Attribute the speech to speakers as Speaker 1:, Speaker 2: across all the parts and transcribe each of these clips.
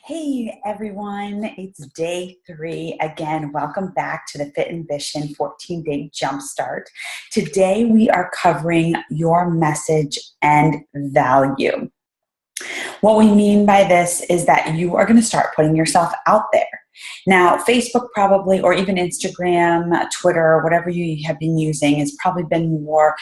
Speaker 1: Hey everyone, it's day 3. Again, welcome back to the Fit Ambition 14-day jumpstart. Today we are covering your message and value. What we mean by this is that you are going to start putting yourself out there. Now, Facebook probably, or even Instagram, Twitter, whatever you have been using, has probably been more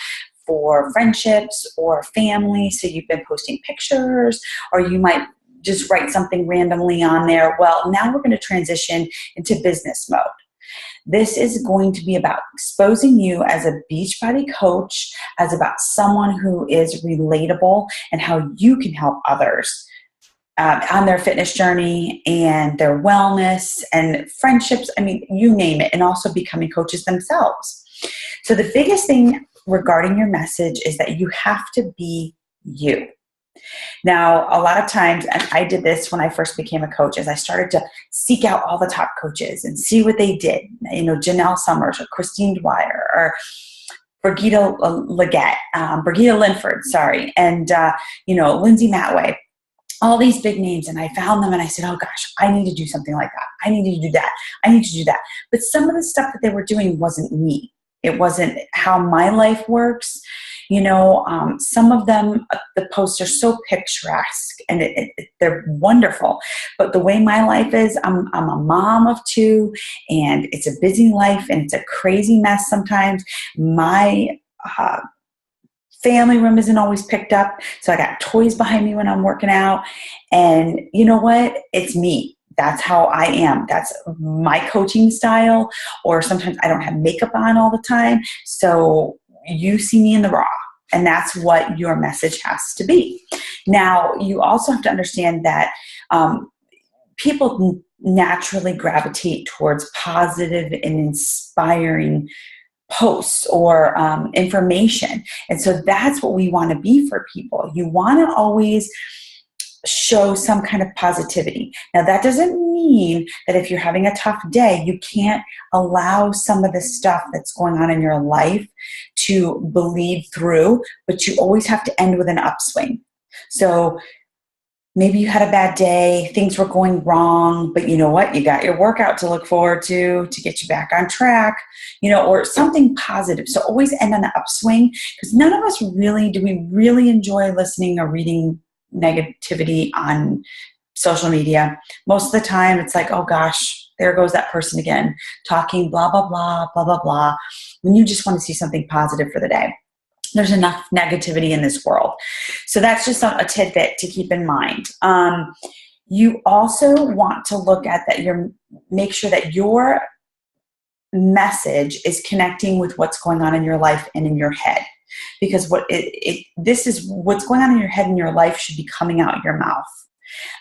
Speaker 1: for friendships or family. So you've been posting pictures, or you might just write something randomly on there. Well, now we're going to transition into business mode. This is going to be about exposing you as a Beachbody coach, as about someone who is relatable and how you can help others on their fitness journey and their wellness and friendships. I mean, you name it, and also becoming coaches themselves. So the biggest thing regarding your message is that you have to be you. Now, a lot of times, and I did this when I first became a coach, is I started to seek out all the top coaches and see what they did. You know, Janelle Summers or Christine Dwyer or Brigitte Linford, and Lindsay Matway, all these big names. And I found them and I said, oh gosh, I need to do something like that. I need to do that. I need to do that. But some of the stuff that they were doing wasn't me. It wasn't how my life works. Some of them, the posts are so picturesque and they're wonderful. But the way my life is, I'm a mom of 2 and it's a busy life and it's a crazy mess sometimes. My family room isn't always picked up. So I got toys behind me when I'm working out. And you know what? It's me. That's how I am. That's my coaching style. Or sometimes I don't have makeup on all the time. So you see me in the raw, and that's what your message has to be. Now, you also have to understand that people naturally gravitate towards positive and inspiring posts or information. And so that's what we want to be for people. You want to always show some kind of positivity. Now, that doesn't mean that if you're having a tough day, you can't allow some of the stuff that's going on in your life to bleed through, but you always have to end with an upswing. So maybe you had a bad day, things were going wrong, but you know what? You got your workout to look forward to get you back on track, or something positive. So always end on an upswing, because none of us do we really enjoy listening or reading negativity on social media. Most of the time it's like, oh gosh, there goes that person again, talking blah, blah, blah, blah, blah, blah, when you just want to see something positive for the day. There's enough negativity in this world. So that's just a tidbit to keep in mind. You also want to look at that, make sure that your message is connecting with what's going on in your life and in your head. Because this is what's going on in your head and your life should be coming out your mouth.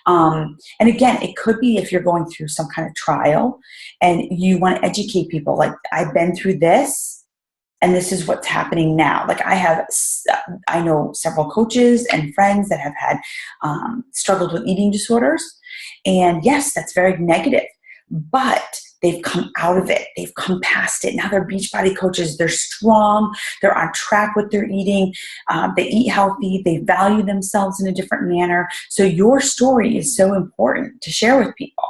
Speaker 1: And again, it could be if you're going through some kind of trial and you want to educate people, like, I've been through this and this is what's happening now. Like I know several coaches and friends that have had struggled with eating disorders. And yes, that's very negative, but they've come out of it. They've come past it. Now they're Beachbody coaches. They're strong. They're on track with their eating. They eat healthy. They value themselves in a different manner. So your story is so important to share with people.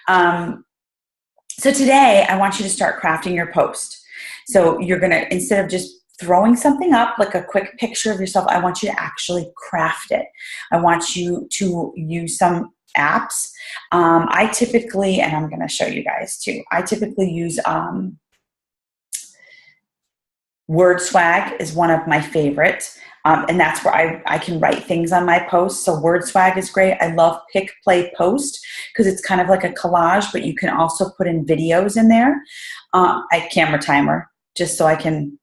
Speaker 1: So today I want you to start crafting your post. So you're going to, instead of just throwing something up, like a quick picture of yourself, I want you to actually craft it. I want you to use some apps. I typically, and I'm going to show you guys too, I typically use WordSwag is one of my favorites. And that's where I can write things on my posts. So WordSwag is great. I love Pick, Play, Post because it's kind of like a collage, but you can also put in videos in there. I camera timer just so I can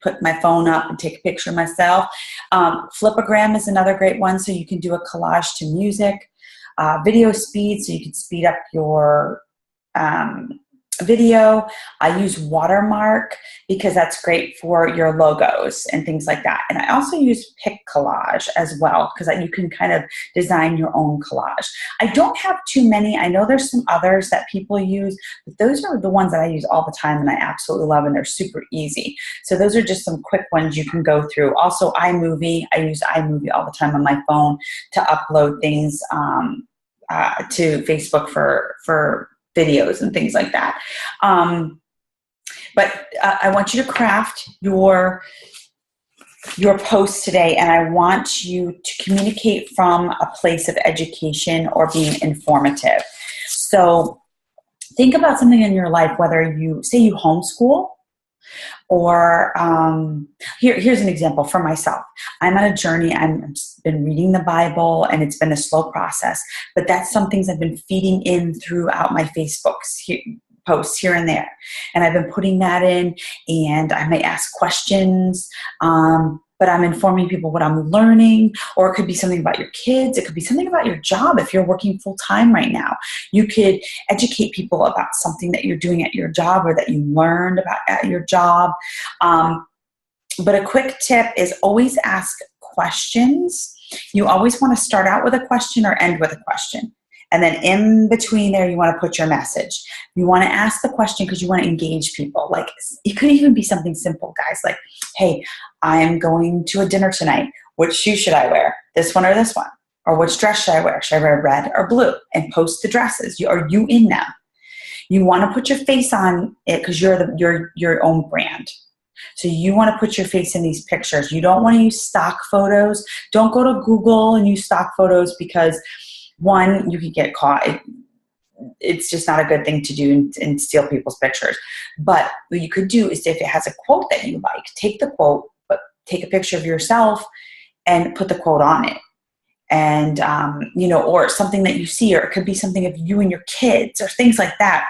Speaker 1: put my phone up and take a picture of myself. Flipagram is another great one. So you can do a collage to music. Video speed, so you can speed up your video. I use Watermark because that's great for your logos and things like that. And I also use Pick Collage as well because you can kind of design your own collage. I don't have too many. I know there's some others that people use, but those are the ones that I use all the time and I absolutely love, and they're super easy. So those are just some quick ones you can go through. Also iMovie. I use iMovie all the time on my phone to upload things to Facebook for videos and things like that. But I want you to craft your post today, and I want you to communicate from a place of education or being informative. So think about something in your life, whether you say you homeschool, or here's an example for myself. I'm on a journey. I've been reading the Bible, and it's been a slow process, but that's some things I've been feeding in throughout my Facebooks, posts here and there. And I've been putting that in, and I may ask questions, but I'm informing people what I'm learning, or it could be something about your kids. It could be something about your job. If you're working full time right now, you could educate people about something that you're doing at your job or that you learned about at your job. But a quick tip is always ask questions. You always want to start out with a question or end with a question. And then in between there, you want to put your message. You want to ask the question because you want to engage people. Like, it could even be something simple, guys. Like, hey, I'm going to a dinner tonight. Which shoe should I wear? This one or this one? Or which dress should I wear? Should I wear red or blue? And post the dresses. Are you in them? You want to put your face on it because you're your own brand. So you want to put your face in these pictures. You don't want to use stock photos. Don't go to Google and use stock photos because, one, you could get caught. It's just not a good thing to do and steal people's pictures. But what you could do is, if it has a quote that you like, take the quote, but take a picture of yourself and put the quote on it. And, or something that you see, or it could be something of you and your kids or things like that.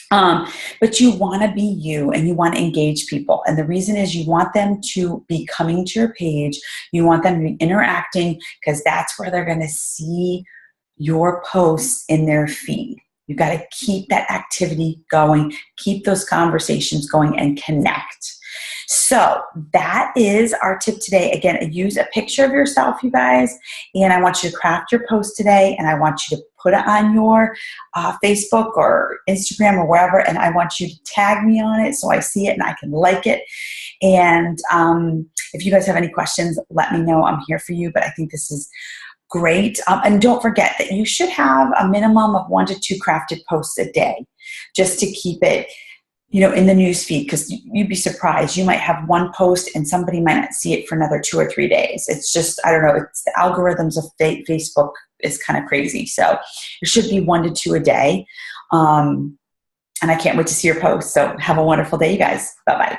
Speaker 1: But you want to be you, and you want to engage people. And the reason is you want them to be coming to your page. You want them to be interacting because that's where they're going to see your posts in their feed. You got to keep that activity going, keep those conversations going, and connect. So that is our tip today. Again, use a picture of yourself, you guys, and I want you to craft your post today, and I want you to put it on your Facebook or Instagram or wherever, and I want you to tag me on it so I see it and I can like it. And if you guys have any questions, let me know. I'm here for you, but I think this is great. And don't forget that you should have a minimum of 1 to 2 crafted posts a day just to keep it in the news feed, because you'd be surprised. You might have one post and somebody might not see it for another 2 or 3 days. It's just, I don't know, it's the algorithms of Facebook is kind of crazy. So it should be 1 to 2 a day. And I can't wait to see your posts. So have a wonderful day, you guys. Bye-bye.